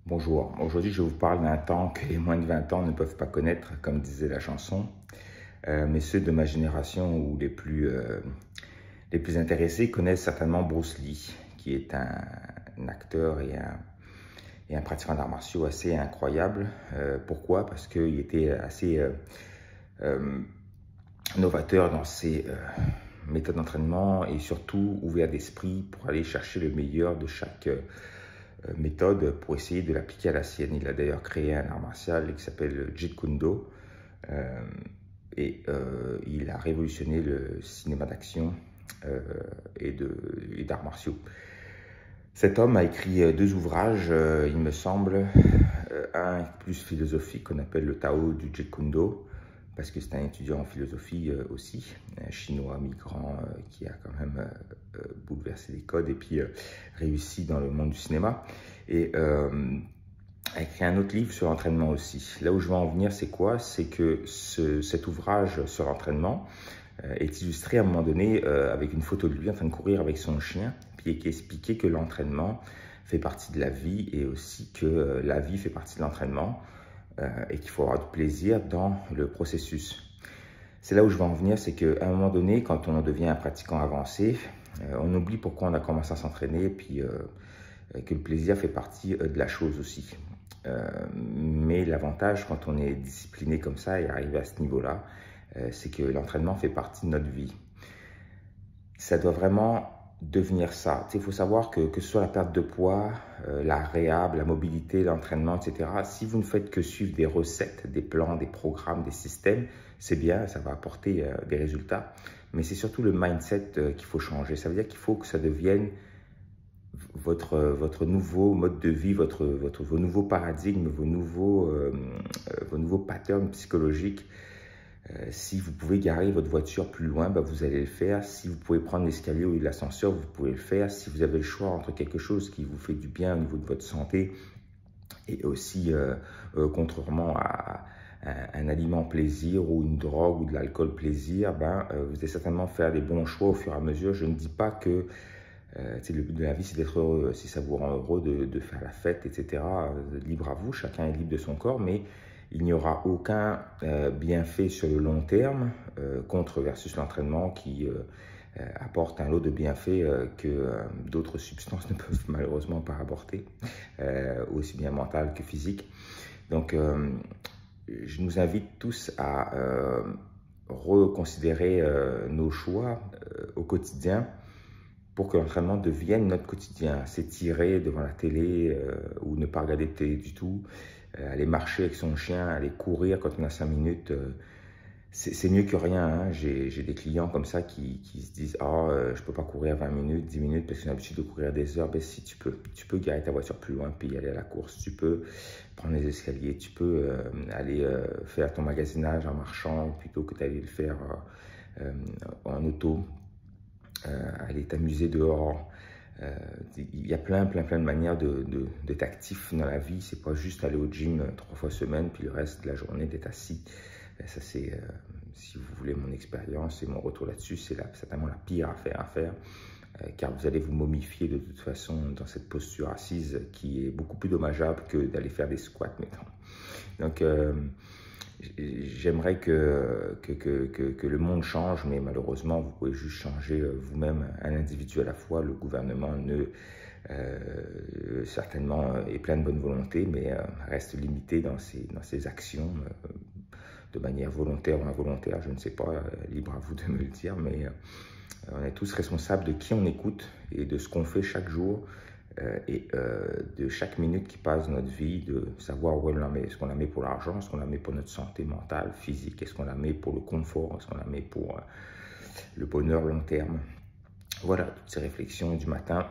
Bonjour, aujourd'hui je vous parle d'un temps que les moins de 20 ans ne peuvent pas connaître, comme disait la chanson, mais ceux de ma génération ou les plus intéressés connaissent certainement Bruce Lee, qui est un acteur et un pratiquant d'arts martiaux assez incroyable. Pourquoi? Parce qu'il était assez novateur dans ses méthodes d'entraînement et surtout ouvert d'esprit pour aller chercher le meilleur de chaque méthode pour essayer de l'appliquer à la sienne. Il a d'ailleurs créé un art martial qui s'appelle le Jeet Kune Do il a révolutionné le cinéma d'action et d'arts martiaux. Cet homme a écrit deux ouvrages, il me semble, un plus philosophique qu'on appelle le Tao du Jeet Kune Do, parce que c'est un étudiant en philosophie aussi, un chinois migrant qui a quand même bouleversé les codes et puis réussi dans le monde du cinéma. Et a écrit un autre livre sur l'entraînement aussi. Là où je veux en venir, c'est quoi? C'est que cet ouvrage sur l'entraînement est illustré à un moment donné avec une photo de lui en train de courir avec son chien, puis qui expliquait que l'entraînement fait partie de la vie et aussi que la vie fait partie de l'entraînement. Et qu'il faut avoir du plaisir dans le processus. C'est là où je veux en venir, c'est qu'à un moment donné, quand on devient un pratiquant avancé, on oublie pourquoi on a commencé à s'entraîner, puis que le plaisir fait partie de la chose aussi. Mais l'avantage, quand on est discipliné comme ça et arrivé à ce niveau-là, c'est que l'entraînement fait partie de notre vie. Ça doit vraiment devenir ça. Il faut savoir que ce soit la perte de poids, la réhab, la mobilité, l'entraînement, etc., si vous ne faites que suivre des recettes, des plans, des programmes, des systèmes, c'est bien, ça va apporter des résultats. Mais c'est surtout le mindset qu'il faut changer. Ça veut dire qu'il faut que ça devienne votre nouveau mode de vie, vos nouveaux paradigmes, vos nouveaux patterns psychologiques. Si vous pouvez garer votre voiture plus loin, vous allez le faire. Si vous pouvez prendre l'escalier ou l'ascenseur, vous pouvez le faire. Si vous avez le choix entre quelque chose qui vous fait du bien au niveau de votre santé et aussi, contrairement à un aliment plaisir ou une drogue ou de l'alcool plaisir, vous allez certainement faire les bons choix au fur et à mesure. Je ne dis pas que le but de la vie, c'est d'être heureux. Si ça vous rend heureux de faire la fête, etc., libre à vous, chacun est libre de son corps, mais il n'y aura aucun bienfait sur le long terme contre versus l'entraînement qui apporte un lot de bienfaits que d'autres substances ne peuvent malheureusement pas apporter, aussi bien mental que physique. Donc, je nous invite tous à reconsidérer nos choix au quotidien pour que l'entraînement devienne notre quotidien. S'étirer devant la télé ou ne pas regarder de télé du tout, aller marcher avec son chien, aller courir quand on a 5 minutes, c'est mieux que rien. Hein. J'ai des clients comme ça qui se disent « Ah, je peux pas courir 20 minutes, 10 minutes parce que j'ai l'habitude de courir des heures. » Ben si, tu peux garer ta voiture plus loin puis aller à la course. Tu peux prendre les escaliers, tu peux aller faire ton magasinage en marchant plutôt que d'aller le faire en auto. Aller t'amuser dehors. Il y a plein de manières d'être actif dans la vie. C'est pas juste aller au gym 3 fois semaine, puis le reste de la journée d'être assis. Ça, c'est, si vous voulez mon expérience et mon retour là-dessus, c'est certainement la pire affaire à faire, car vous allez vous momifier de toute façon dans cette posture assise qui est beaucoup plus dommageable que d'aller faire des squats, mettons. Donc, j'aimerais que le monde change, mais malheureusement, vous pouvez juste changer vous-même, un individu à la fois. Le gouvernement certainement est plein de bonne volonté, mais reste limité dans ses actions de manière volontaire ou involontaire. Je ne sais pas, libre à vous de me le dire, mais on est tous responsables de qui on écoute et de ce qu'on fait chaque jour. Et de chaque minute qui passe dans notre vie, de savoir où on la met. Est-ce qu'on la met pour l'argent? Est-ce qu'on la met pour notre santé mentale, physique? Est-ce qu'on la met pour le confort? Est-ce qu'on la met pour le bonheur long terme? Voilà, toutes ces réflexions du matin.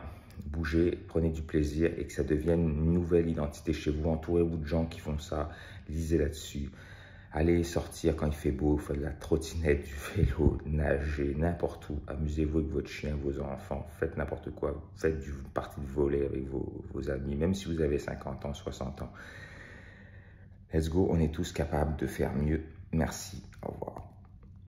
Bougez, prenez du plaisir et que ça devienne une nouvelle identité chez vous. Entourez-vous de gens qui font ça. Lisez là-dessus. Allez sortir quand il fait beau, faites de la trottinette, du vélo, nager, n'importe où. Amusez-vous avec votre chien, vos enfants, faites n'importe quoi. Faites une partie de volley avec vos amis, même si vous avez 50 ans, 60 ans. Let's go, on est tous capables de faire mieux. Merci, au revoir.